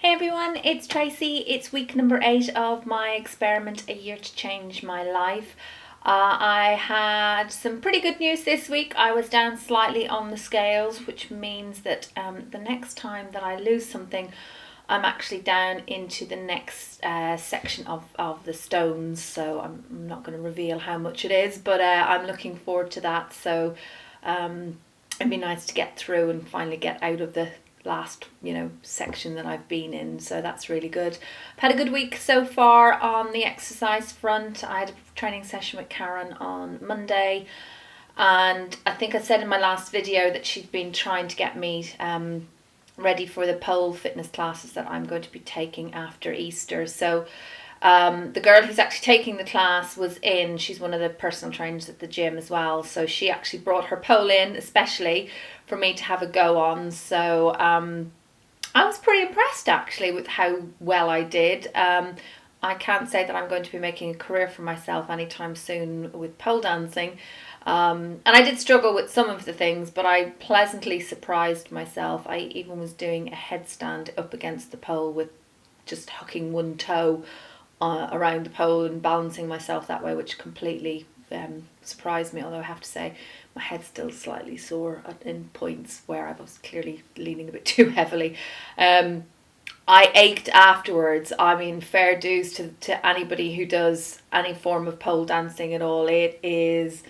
Hey everyone, it's Tracy. It's week number 8 of my experiment, A Year to Change My Life. I had some pretty good news this week. I was down slightly on the scales, which means that the next time that I lose something, I'm actually down into the next section of the stones. So I'm not going to reveal how much it is, but I'm looking forward to that. So it'd be nice to get through and finally get out of the last section that I've been in, so that's really good. I've had a good week so far on the exercise front. I had a training session with Karen on Monday, and I think I said in my last video that she'd been trying to get me ready for the pole fitness classes that I'm going to be taking after Easter. So the girl who's actually taking the class she's one of the personal trainers at the gym as well. So she actually brought her pole in, especially for me to have a go on. So I was pretty impressed actually with how well I did. I can't say that I'm going to be making a career for myself anytime soon with pole dancing. And I did struggle with some of the things, but I pleasantly surprised myself. I even was doing a headstand up against the pole with just hooking one toe around the pole and balancing myself that way, which completely surprised me. Although I have to say my head's still slightly sore in points where I was clearly leaning a bit too heavily. I ached afterwards. I mean, fair dues to anybody who does any form of pole dancing at all. It is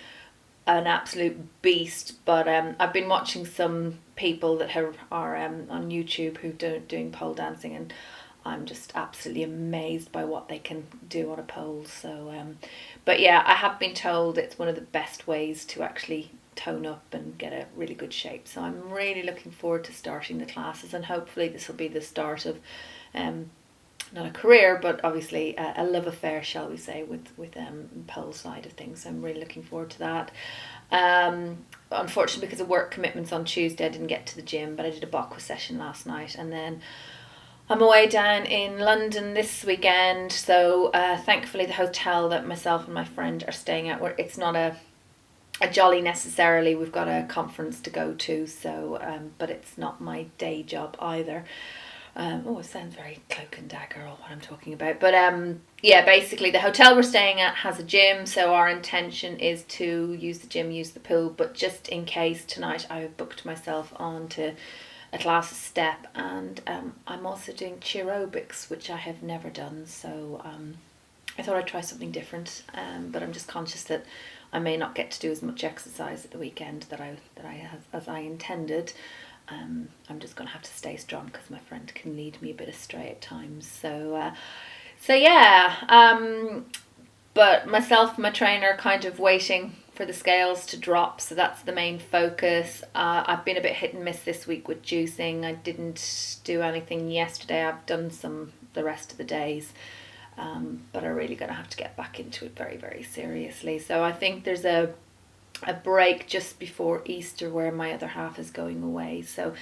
an absolute beast. But I've been watching some people that are on YouTube who doing pole dancing, and I'm just absolutely amazed by what they can do on a pole. So, but yeah, I have been told it's one of the best ways to actually tone up and get a really good shape. So I'm really looking forward to starting the classes, and hopefully this will be the start of not a career, but obviously a love affair, shall we say, with pole side of things. So I'm really looking forward to that. Unfortunately, because of work commitments on Tuesday, I didn't get to the gym, but I did a Bokwa session last night, and then I'm away down in London this weekend. So thankfully the hotel that myself and my friend are staying at, where it's not a jolly necessarily, we've got a conference to go to, so but it's not my day job either. It sounds very cloak and dagger or what I'm talking about, but yeah, basically the hotel we're staying at has a gym, so our intention is to use the gym, use the pool, but just in case, tonight I have booked myself on to a class of step, and I'm also doing cheerobics, which I have never done. So I thought I'd try something different, but I'm just conscious that I may not get to do as much exercise at the weekend as I intended. I'm just going to have to stay strong because my friend can lead me a bit astray at times. So yeah. But myself and my trainer are kind of waiting for the scales to drop, so that's the main focus. I've been a bit hit and miss this week with juicing. I didn't do anything yesterday. I've done some the rest of the days, but I'm really going to have to get back into it very, very seriously. So I think there's a break just before Easter where my other half is going away. So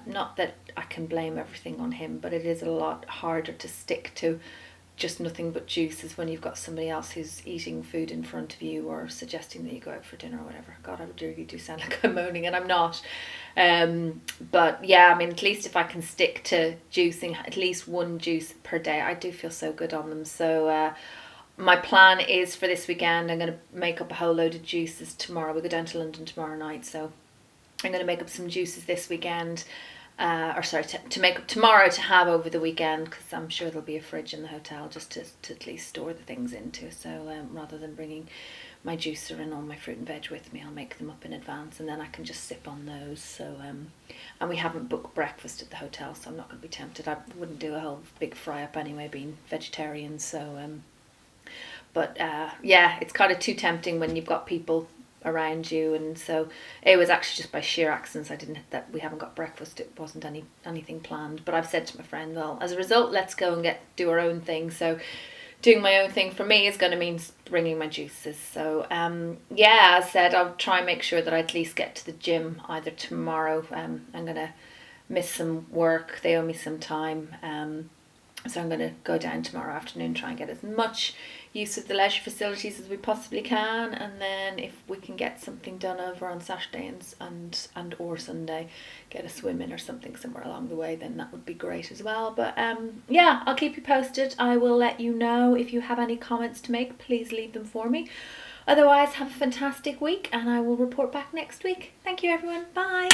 not that I can blame everything on him, but it is a lot harder to stick to just nothing but juices when you've got somebody else who's eating food in front of you or suggesting that you go out for dinner or whatever. God, I really do sound like I'm moaning, and I'm not. But yeah, I mean, at least if I can stick to juicing at least one juice per day, I do feel so good on them. So my plan is for this weekend, I'm going to make up a whole load of juices tomorrow. We go down to London tomorrow night, so I'm going to make up some juices this weekend. To make up tomorrow to have over the weekend, because I'm sure there'll be a fridge in the hotel just to at least store the things into. So rather than bringing my juicer and all my fruit and veg with me, I'll make them up in advance, and then I can just sip on those. So and we haven't booked breakfast at the hotel, so I'm not going to be tempted. I wouldn't do a whole big fry up anyway, being vegetarian. So but yeah, it's kind of too tempting when you've got people around you, and so it was actually just by sheer accident that we haven't got breakfast. It wasn't anything planned, but I've said to my friend, well, as a result, let's go and do our own thing. So doing my own thing for me is going to mean bringing my juices. So yeah, as I said, I'll try and make sure that I at least get to the gym either tomorrow. I'm going to miss some work, they owe me some time, So I'm going to go down tomorrow afternoon, try and get as much use of the leisure facilities as we possibly can, and then if we can get something done over on Saturday and or Sunday, get a swim in or something somewhere along the way, then that would be great as well. But yeah, I'll keep you posted. I will let you know. If you have any comments to make, please leave them for me. Otherwise, have a fantastic week, and I will report back next week. Thank you, everyone. Bye.